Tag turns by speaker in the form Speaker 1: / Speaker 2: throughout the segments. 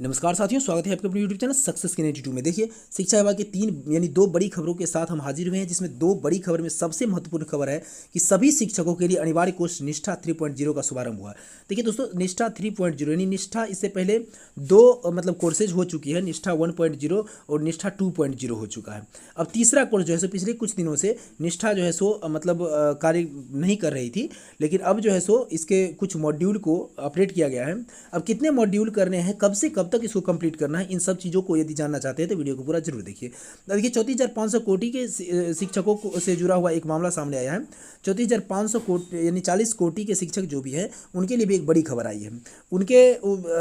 Speaker 1: नमस्कार साथियों, स्वागत है आपके अपने यूट्यूब चैनल सक्सेस के 92 में। देखिए, शिक्षा विभाग की तीन यानी दो बड़ी खबरों के साथ हम हाजिर हुए हैं, जिसमें दो बड़ी खबर में सबसे महत्वपूर्ण खबर है कि सभी शिक्षकों के लिए अनिवार्य कोर्स निष्ठा 3.0 का शुभारंभ हुआ है। देखिए दोस्तों, निष्ठा 3.0 यानी निष्ठा इससे पहले दो कोर्सेज हो चुकी है, निष्ठा 1.0 और निष्ठा 2.0 हो चुका है। अब तीसरा कोर्स जो है सो पिछले कुछ दिनों से निष्ठा जो है सो कार्य नहीं कर रही थी, लेकिन अब जो है सो इसके कुछ मॉड्यूल को अपडेट किया गया है। अब कितने मॉड्यूल करने हैं, कब से कब तक इसको कंप्लीट करना है, इन सब चीज़ों को यदि जानना चाहते हैं तो वीडियो को पूरा जरूर देखिए। देखिए, 34,500 कोटि के शिक्षकों से जुड़ा हुआ एक मामला सामने आया है। 34,500 कोटि यानी 40 कोटि के शिक्षक जो भी हैं, उनके लिए भी एक बड़ी खबर आई है। उनके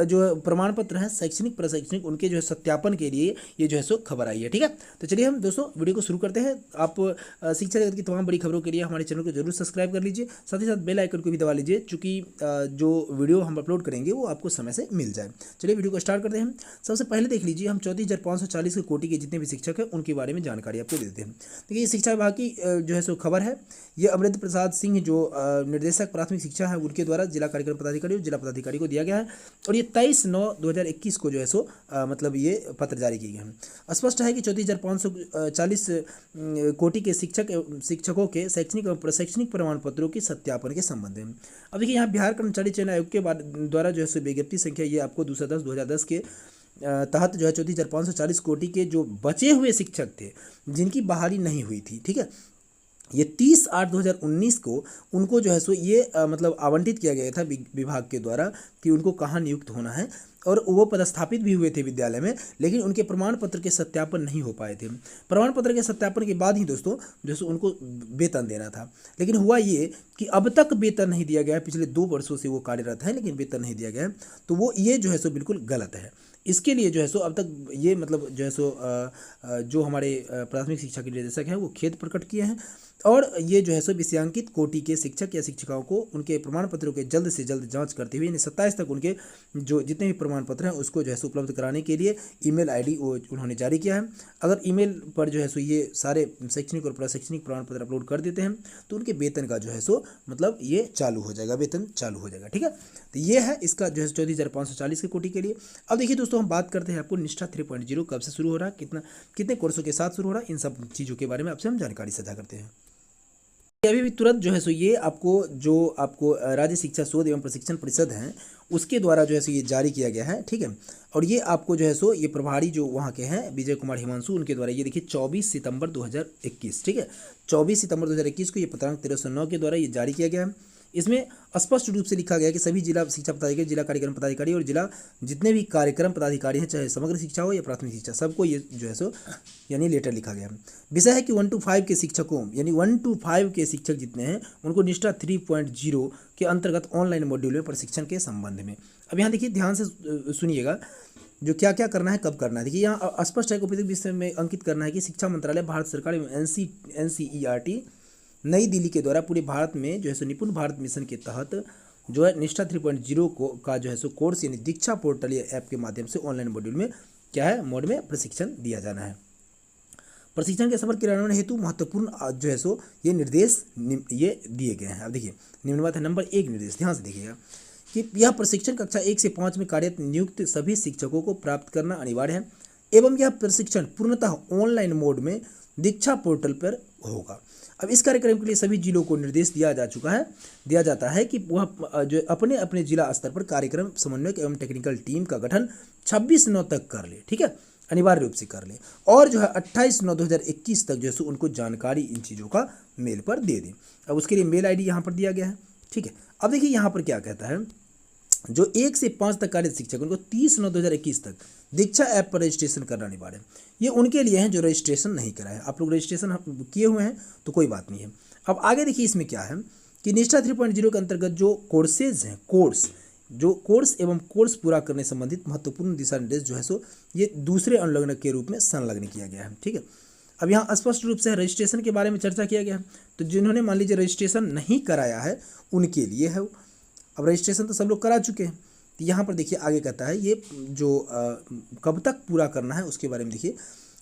Speaker 1: जो प्रमाण पत्र हैं, शैक्षणिक प्रशैक्षणिक, उनके जो है सत्यापन के लिए ये जो है सो खबर आई है। ठीक है, तो चलिए हम दोस्तों वीडियो को शुरू करते हैं। आप शिक्षा जगत की तमाम बड़ी खबरों के लिए हमारे चैनल को जरूर सब्सक्राइब कर लीजिए, साथ ही साथ बेल आइकन को भी दबा लीजिए, चूँकि जो वीडियो हम अपलोड करेंगे वो आपको समय से मिल जाए। चलिए वीडियो को स्टार्ट करते हैं। सबसे पहले देख लीजिए, हम 34,540 के कोटि के जितने भी शिक्षक हैं उनके बारे में जानकारी आपको दे देते हैं। देखिए, ये शिक्षा विभाग की जो है सो खबर है। ये अमृत प्रसाद सिंह जो निर्देशक प्राथमिक शिक्षा है उनके द्वारा जिला कार्यक्रम पदाधिकारी और जिला पदाधिकारी को दिया गया है, और ये 23/9/2021 को जो है सो ये पत्र जारी किए गए हैं। स्पष्ट है कि 34,540 कोटि के शिक्षकों के शैक्षणिक और प्रशैक्षणिक प्रमाण पत्रों के सत्यापन के संबंध में। अब देखिए, यहाँ बिहार कर्मचारी चयन आयोग के द्वारा जो है सो विज्ञप्ति संख्या ये आपको 2/10/2010 के तहत जो है 34,540 कोटि के जो बचे हुए शिक्षक थे जिनकी बहाली नहीं हुई थी, ठीक है, ये 30/8/2019 को उनको जो है सो ये आवंटित किया गया था विभाग के द्वारा कि उनको कहाँ नियुक्त होना है, और वो पदस्थापित भी हुए थे विद्यालय में, लेकिन उनके प्रमाण पत्र के सत्यापन नहीं हो पाए थे। प्रमाण पत्र के सत्यापन के बाद ही दोस्तों जो है उनको वेतन देना था, लेकिन हुआ ये कि अब तक वेतन नहीं दिया गया है। पिछले 2 वर्षों से वो कार्यरत है लेकिन वेतन नहीं दिया गया है, तो वो ये जो है सो बिल्कुल गलत है। इसके लिए जो है सो अब तक ये जो है सो जो हमारे प्राथमिक शिक्षा के निर्देशक हैं वो खेद प्रकट किए हैं, और ये जो है सो विषयांकित कोटि के शिक्षक या शिक्षिकाओं को उनके प्रमाण पत्रों के जल्द से जल्द जांच करते हुए 27 तक उनके जो जितने भी प्रमाण पत्र हैं उसको जो है सो उपलब्ध कराने के लिए ईमेल आईडी वो उन्होंने जारी किया है। अगर ईमेल पर जो है सो ये सारे शैक्षणिक और प्रशैक्षणिक प्रमाण पत्र अपलोड कर देते हैं तो उनके वेतन का जो है सो ये चालू हो जाएगा, वेतन चालू हो जाएगा। ठीक है, तो ये है इसका जो है 34,540 के कोटि के लिए। अब देखिए दोस्तों, हम बात करते हैं आपको निष्ठा 3.0 कब से शुरू हो रहा है, कितने कोर्सों के साथ शुरू हो रहा है, इन सब चीज़ों के बारे में आपसे हम जानकारी साझा करते हैं। अभी भी तुरंत जो है सो ये आपको राज्य शिक्षा शोध एवं प्रशिक्षण परिषद हैं उसके द्वारा जो है सो ये जारी किया गया है। ठीक है, और ये आपको जो है सो ये प्रभारी जो वहाँ के हैं विजय कुमार हिमांशु, उनके द्वारा ये देखिए 24 सितंबर 2021, ठीक है, 24 सितंबर 2021 को ये पत्रांक 1309 के द्वारा ये जारी किया गया है। इसमें स्पष्ट रूप से लिखा गया है कि सभी जिला शिक्षा पदाधिकारी, जिला कार्यक्रम पदाधिकारी और जिला जितने भी कार्यक्रम पदाधिकारी हैं, चाहे समग्र शिक्षा हो या प्राथमिक शिक्षा, सबको ये जो है सो यानी लेटर लिखा गया है। विषय है कि 1 to 5 के शिक्षकों यानी 1 to 5 के शिक्षक जितने हैं उनको निष्ठा 3.0 के अंतर्गत ऑनलाइन मॉड्यूल में प्रशिक्षण के संबंध में। अब यहाँ देखिए, ध्यान से सुनिएगा जो क्या क्या करना है, कब करना है। देखिए, यहाँ स्पष्ट है कि उपयुक्त विषय में अंकित करना है कि शिक्षा मंत्रालय, भारत सरकार एवं NCERT नई दिल्ली के द्वारा पूरे भारत में जो है सो निपुण भारत मिशन के तहत जो है निष्ठा 3.0 का जो है सो कोर्स यानी दीक्षा पोर्टल या ऐप के माध्यम से ऑनलाइन मॉड्यूल में क्या है मोड में प्रशिक्षण दिया जाना है। प्रशिक्षण के सफल क्रियान्वयन हेतु महत्वपूर्ण जो है सो ये निर्देश ये दिए गए हैं। अब देखिए, निम्न बात है नंबर 1 निर्देश, ध्यान से देखिएगा कि यह प्रशिक्षण कक्षा 1 से 5 में कार्यरत नियुक्त सभी शिक्षकों को प्राप्त करना अनिवार्य है, एवं यह प्रशिक्षण पूर्णतः ऑनलाइन मोड में दीक्षा पोर्टल पर होगा। अब इस कार्यक्रम के लिए सभी जिलों को निर्देश दिया जाता है कि वह जो अपने अपने जिला स्तर पर कार्यक्रम समन्वयक एवं टेक्निकल टीम का गठन 26/9 तक कर ले, ठीक है, अनिवार्य रूप से कर ले, और जो है 28/9/2021 तक जो है उनको जानकारी इन चीज़ों का मेल पर दे दें। अब उसके लिए मेल ID यहाँ पर दिया गया है। ठीक है, अब देखिए यहाँ पर क्या कहता है, जो 1 से 5 तक कार्यरत शिक्षक उनको 30/9/2021 तक दीक्षा ऐप पर रजिस्ट्रेशन करना अनिवार्य है। ये उनके लिए हैं जो रजिस्ट्रेशन नहीं करा है। आप लोग रजिस्ट्रेशन किए हुए हैं तो कोई बात नहीं है। अब आगे देखिए, इसमें क्या है कि निष्ठा 3.0 के अंतर्गत जो कोर्सेज हैं, कोर्स एवं कोर्स पूरा करने संबंधित महत्वपूर्ण दिशा निर्देश जो है सो ये दूसरे अनुलग्न के रूप में संलग्न किया गया है। ठीक है, अब यहाँ स्पष्ट रूप से रजिस्ट्रेशन के बारे में चर्चा किया गया है, तो जिन्होंने मान लीजिए रजिस्ट्रेशन नहीं कराया है उनके लिए है। अब रजिस्ट्रेशन तो सब लोग करा चुके हैं, तो यहाँ पर देखिए आगे कहता है ये जो कब तक पूरा करना है उसके बारे में देखिए।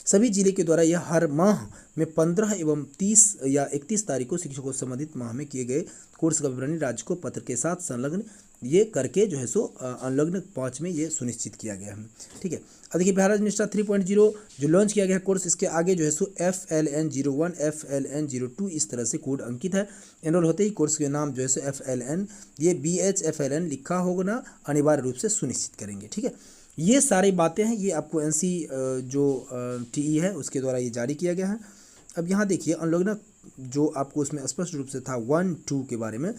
Speaker 1: सभी जिले के द्वारा यह हर माह में 15 एवं 30 या 31 तारीख को शिक्षकों से संबंधित माह में किए गए कोर्स का विवरण राज्य को पत्र के साथ संलग्न ये करके जो है सो अनुलग्न 5 में ये सुनिश्चित किया गया है। ठीक है, अब देखिए बिहार राज्य निष्ठा 3.0 जो लॉन्च किया गया है कोर्स, इसके आगे जो है सो FLN01 FLN02 इस तरह से कोड अंकित है। एनरोल होते ही कोर्स के नाम जो है सो FLN ये BHFLN लिखा होगा ना अनिवार्य रूप से सुनिश्चित करेंगे। ठीक है, ये सारी बातें हैं, ये आपको NC जो TE है उसके द्वारा ये जारी किया गया है। अब यहाँ देखिए अनुलग्न जो आपको उसमें स्पष्ट रूप से था 1, 2 के बारे में,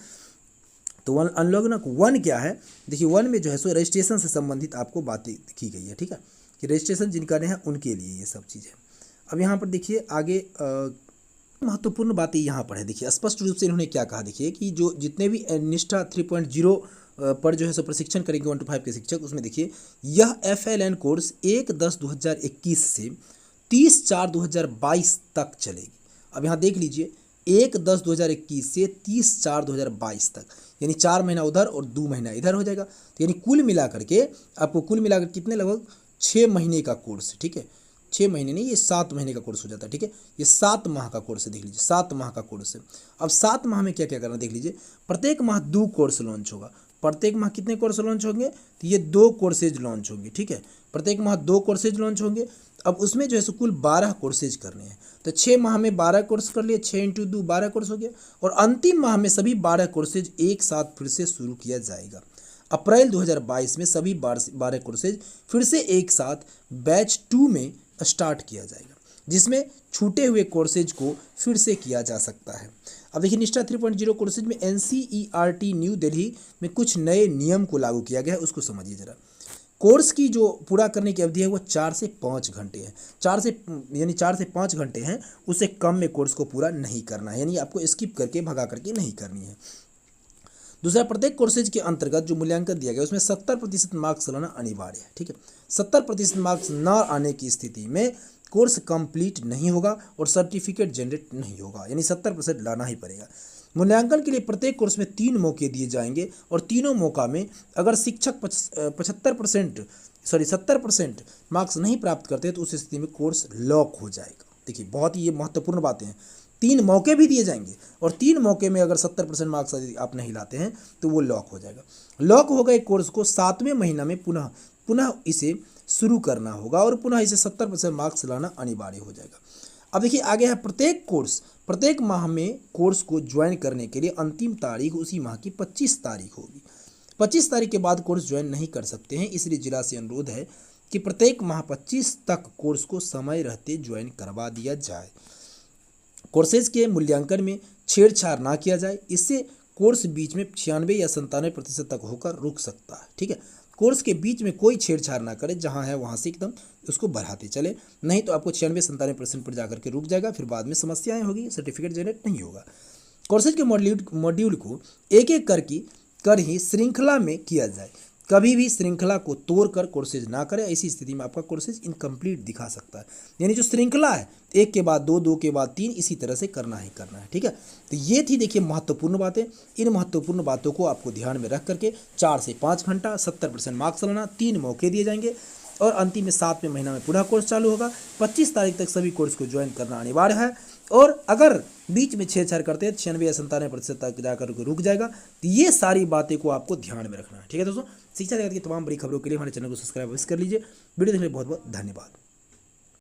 Speaker 1: तो अनुलग्न 1 क्या है, देखिए 1 में जो है सो रजिस्ट्रेशन से संबंधित आपको बातें की गई है। ठीक है, कि रजिस्ट्रेशन जिनका नहीं है उनके लिए ये सब चीज़ें। अब यहाँ पर देखिए आगे महत्वपूर्ण बातें यहाँ पर है। देखिए स्पष्ट रूप से इन्होंने क्या कहा, देखिए कि जो जितने भी निष्ठा 3.0 पर जो है सो प्रशिक्षण करेंगे 1 to 5 के शिक्षक, उसमें देखिए यह FLN कोर्स 1/10/2021 से 30/4/2022 तक चलेगी। अब यहाँ देख लीजिए 1/10/2021 से 30/4/2022 तक, यानी 4 महीना उधर और 2 महीना इधर हो जाएगा। तो यानी कुल मिलाकर के आपको कुल मिलाकर कितने, लगभग 6 महीने का कोर्स है। ठीक है, 6 महीने नहीं, ये 7 महीने का कोर्स हो जाता है। ठीक है, ये 7 माह का कोर्स है, देख लीजिए 7 माह का कोर्स है। अब 7 माह में क्या क्या करना देख लीजिए, प्रत्येक माह 2 कोर्स लॉन्च होगा। प्रत्येक माह कितने कोर्स लॉन्च होंगे, तो ये 2 कोर्सेज लॉन्च होंगे। ठीक है, प्रत्येक माह 2 कोर्सेज लॉन्च होंगे। अब उसमें जो है सो कुल 12 कोर्सेज करने हैं, तो 6 माह में 12 कोर्स कर लिए, 6 × 2 12 कोर्स हो गया। और अंतिम माह में सभी 12 कोर्सेज एक साथ फिर से शुरू किया जाएगा। अप्रैल 2022 में सभी 12 कोर्सेज फिर से एक साथ बैच 2 में स्टार्ट किया जाएगा, जिसमें छूटे हुए कोर्सेज को फिर से किया जा सकता है। अब देखिए निष्ठा 3.0 कोर्सेज में NCERT न्यू दिल्ली में कुछ नए नियम को लागू किया गया है, उसको समझिए जरा। कोर्स की जो पूरा करने की अवधि है वो 4 से 5 घंटे है। 4 से 5 घंटे हैं, उससे कम में कोर्स को पूरा नहीं करना है, यानी आपको स्किप करके भगा करके नहीं करनी है। दूसरा, प्रत्येक कोर्सेज के अंतर्गत जो मूल्यांकन दिया गया उसमें 70% मार्क्स लाना अनिवार्य है। ठीक है, 70% मार्क्स न आने की स्थिति में कोर्स कंप्लीट नहीं होगा और सर्टिफिकेट जनरेट नहीं होगा, यानी 70% लाना ही पड़ेगा। मूल्यांकन के लिए प्रत्येक कोर्स में 3 मौके दिए जाएंगे और तीनों मौका में अगर शिक्षक 70% मार्क्स नहीं प्राप्त करते तो उस स्थिति में कोर्स लॉक हो जाएगा। देखिए बहुत ही ये महत्वपूर्ण बातें हैं। 3 मौके भी दिए जाएंगे और 3 मौके में अगर 70% मार्क्स आप नहीं लाते हैं तो वो लॉक हो जाएगा। लॉक हो गए कोर्स को 7वें महीना में पुनः इसे शुरू करना होगा और पुनः इसे 70% मार्क्स लाना अनिवार्य हो जाएगा। अब देखिए आगे है प्रत्येक माह में कोर्स को ज्वाइन करने के लिए अंतिम तारीख उसी माह की 25 तारीख होगी। 25 तारीख के बाद कोर्स ज्वाइन नहीं कर सकते हैं, इसलिए जिला से अनुरोध है कि प्रत्येक माह 25 तक कोर्स को समय रहते ज्वाइन करवा दिया जाए। कोर्सेज के मूल्यांकन में छेड़छाड़ ना किया जाए, इससे कोर्स बीच में 96 या 97% तक होकर रुक सकता है। ठीक है, कोर्स के बीच में कोई छेड़छाड़ ना करे, जहां है वहां से एकदम उसको बढ़ाते चले, नहीं तो आपको 96-97% पर जाकर के रुक जाएगा, फिर बाद में समस्याएं होगी, सर्टिफिकेट जनरेट नहीं होगा। कोर्सेज के मॉड्यूल को एक एक कर ही श्रृंखला में किया जाए, कभी भी श्रृंखला को तोड़कर कोर्सेज ना करें, ऐसी स्थिति में आपका कोर्सेज इनकम्प्लीट दिखा सकता है। यानी जो श्रृंखला है 1 के बाद 2, 2 के बाद 3, इसी तरह से करना ही करना है। ठीक है, तो ये थी देखिए महत्वपूर्ण बातें। इन महत्वपूर्ण बातों को आपको ध्यान में रख करके 4 से 5 घंटा 70% मार्क्स लाना, 3 मौके दिए जाएंगे और अंतिम में 7वें महीना में पूरा कोर्स चालू होगा। 25 तारीख तक सभी कोर्स को ज्वाइन करना अनिवार्य है और अगर बीच में छेड़छाड़ करते हैं 96 या 97% तक जाकर रुक जाएगा। तो ये सारी बातें को आपको ध्यान में रखना है। ठीक है दोस्तों, शिक्षा जगत की तमाम बड़ी खबरों के लिए हमारे चैनल को सब्सक्राइब अवश्य कर लीजिए। वीडियो देखने के लिए बहुत बहुत धन्यवाद।